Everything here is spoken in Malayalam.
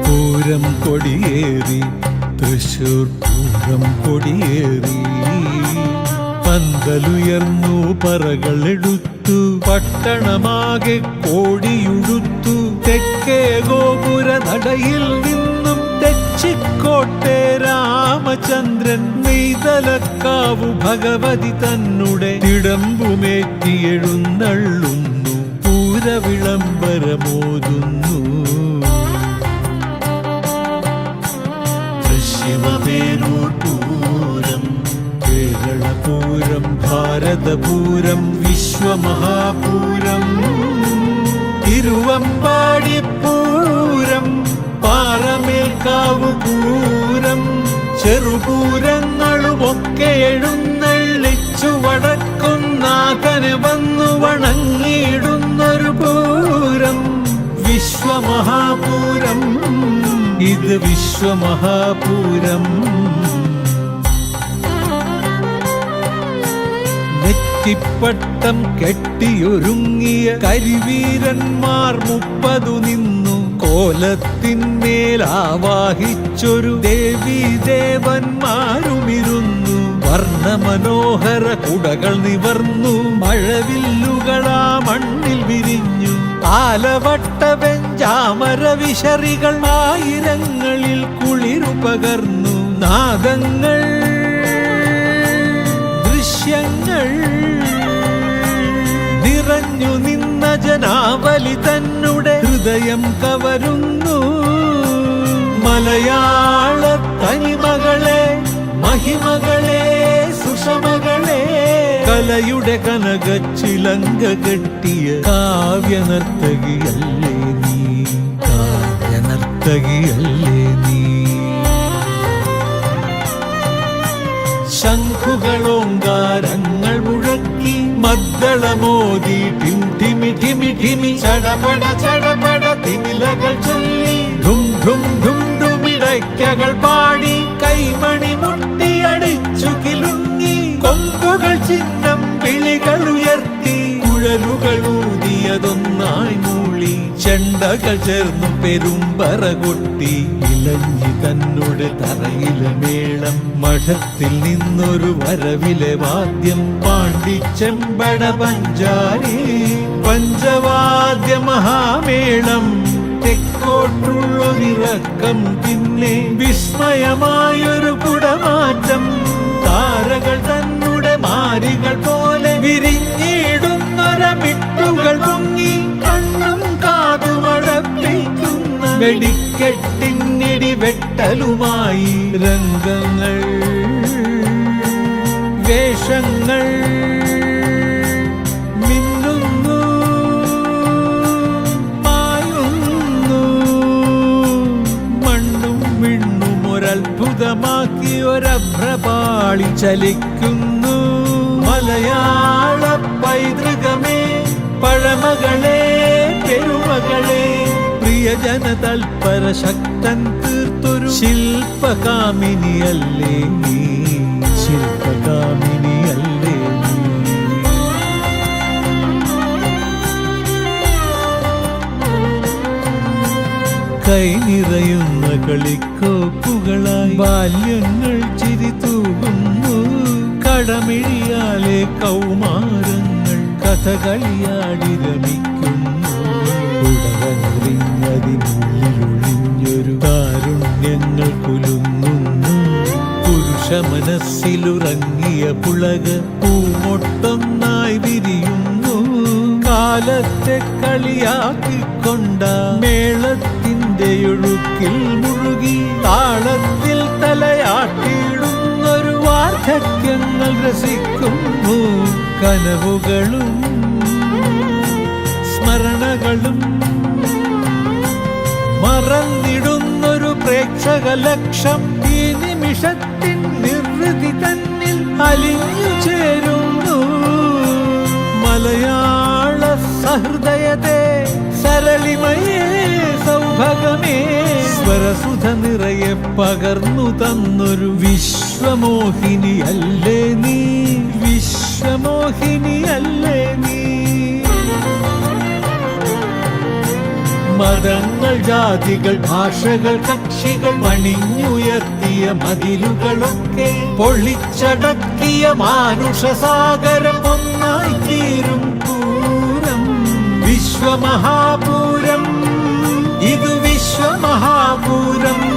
പൂരം കൊടിയേറി തൃശൂർ പൂരം കൊടിയേറി പന്തലുയർന്നു പറകളെടുത്തു പട്ടണമാകെ കോടിയുടുത്തു തെക്കേ ഗോപുര നടയിൽ നിന്നും തെച്ചിക്കോട്ടെ രാമചന്ദ്രൻ നെയ്തലക്കാവു ഭഗവതി തന്നെ തിടമ്പുമേറ്റി എഴുന്നള്ളുന്നു പൂരവിളംബരമോതുന്നു ശിവപേരൂർ പൂരം കേരളപൂരം ഭാരതപൂരം വിശ്വമഹാപൂരം തിരുവമ്പാടി പൂരം പാറമേൽക്കാവു പൂരം ചെറുപൂരങ്ങളുമൊക്കെ എഴുന്നള്ളിച്ചു വടക്കുന്നാഥനെ വന്നു വണങ്ങിയിടുന്നൊരു പൂരം വിശ്വമഹാപൂരം ഇത് വിശ്വമഹാപൂരം നെറ്റിപ്പട്ടം കെട്ടിയൊരുങ്ങിയ കരിവീരന്മാർ 30 നിന്നു കോലത്തിന്മേൽ ആവാഹിച്ചൊരു ദേവീദേവന്മാരുമിരുന്നു വർണ്ണമനോഹര കുടകൾ നിവർന്നു മഴവില്ലുകളാ മണ്ണിൽ വിരിഞ്ഞു ആലവട്ട വെഞ്ചാമര വിശറികൾ ആയിരങ്ങളിൽ കുളിരു പകർന്നു നാദങ്ങൾ ദൃശ്യങ്ങൾ നിറഞ്ഞു നിന്ന ജനാവലി തന്നെ ഹൃദയം കവരുന്നു മലയാള തനിമകളെ മഹിമകളെ സുഷമകളെ കലയുടെ കനകച്ചിലങ്ക കെട്ടിയ കാവ്യനർത്തകിയല്ലേ നീ കാവ്യനർത്തകിയല്ലേ നീ ശംഖുകളോങ്കാരങ്ങൾ മുഴക്കി മദ്ദളമോദി ഠിം ഠിമി ഠിമി ഠിമി ചടപട ചടപട തിമിലകൾ ചൊല്ലി ധും ധും ധും ധുമിടയ്ക്കകൾ പാടി കൈമണി മുട്ടിയടിച്ചു കിലുങ്ങി കൊമ്പുകൾ ചിഹ്നം വിളികൾ ഉയർത്തി കുഴലുകൾ ഊതിയതൊന്നായി മൂളി ചെണ്ടകൾ ചേർന്നു പെരുമ്പറ കൊട്ടി ഇലഞ്ഞി തന്നോട് തറയിലെ മേളം മഠത്തിൽ നിന്നൊരു വരവിലെ വാദ്യം പാണ്ടിച്ചെമ്പട പഞ്ചാരി പഞ്ചവാദ്യ മഹാമേളം തെക്കോട്ടുള്ളൊരിറക്കം പിന്നെ വിസ്മയമായൊരു കുടമാറ്റം താരകൾ തന്നെ മാരികൾ പോലെ വിരിഞ്ഞിടുന്നൊരമിട്ടുകൾ പൊങ്ങി കണ്ണും കാതുമടപ്പിക്കുന്ന വെടിക്കെട്ടിന്നിടി വെട്ടലുമായി രംഗങ്ങൾ വേഷങ്ങൾ മിന്നുന്നു പായുന്നു മണ്ണും വിണ്ണും ഒരത്ഭുതമാക്കി ഒരഭ്രപാളി ചലിക്കുന്നു മലയാള പൈതൃകമേ പഴമകളെ പെരുമകളെ പ്രിയജന തൽപര ശക്തൻ തീർത്തൊരു ശില്പകാമിനിയല്ലേ നീ ശില്പകാമിനിയല്ലേ നീ കൈ നിറയുന്ന കളിക്കോപ്പുകളായി ബാല്യങ്ങൾ ചിരി തൂകുന്നു കടമിഴിയാലെ കൗമാരങ്ങൾ കഥകളിയാടി രമിക്കുന്നു ഉടവനറിഞ്ഞതിനുള്ളിലൊഴിഞ്ഞൊരു കാരുണ്യങ്ങൾ കുലുങ്ങുന്നു പുരുഷ മനസ്സിലുറങ്ങിയ പുളക പൂമൊട്ടൊന്നായി വിരിയുന്നു കാലത്തെ കളിയാക്കിക്കൊണ്ട മേളത്തിന്റെ ഒഴുക്കിൽ മുഴുകി താളത്തിൽ തലയാട്ടിയിടുന്നൊരു വാർദ്ധക്യങ്ങൾ രസിക്കുന്നു കനവുകളും സ്മരണകളും മറന്നിടുന്നൊരു പ്രേക്ഷക ലക്ഷം ഈ നിമിഷത്തിൻ നിർവൃതി തന്നിൽ അലിഞ്ഞു ചേരുന്നു മലയാള സഹൃദയത്തെ സരളിമയേ സൗഭഗമേ സ്വരസുധ നിറയെ പകർന്നു തന്നൊരു വിശ്വമോഹിനിയല്ലേ നീ വിശ്വമോഹിനിയല്ലേ നീ മതങ്ങൾ, ജാതികൾ, ഭാഷകൾ, കക്ഷികൾ പണിഞ്ഞുയർത്തിയ മതിലുകളൊക്കെ പൊളിച്ചടക്കിയ മാനുഷസാഗരം ഒന്നായി തീരും പൂരം. വിശ്വമഹാപൂരം, ഇത് വിശ്വമഹാപൂരം.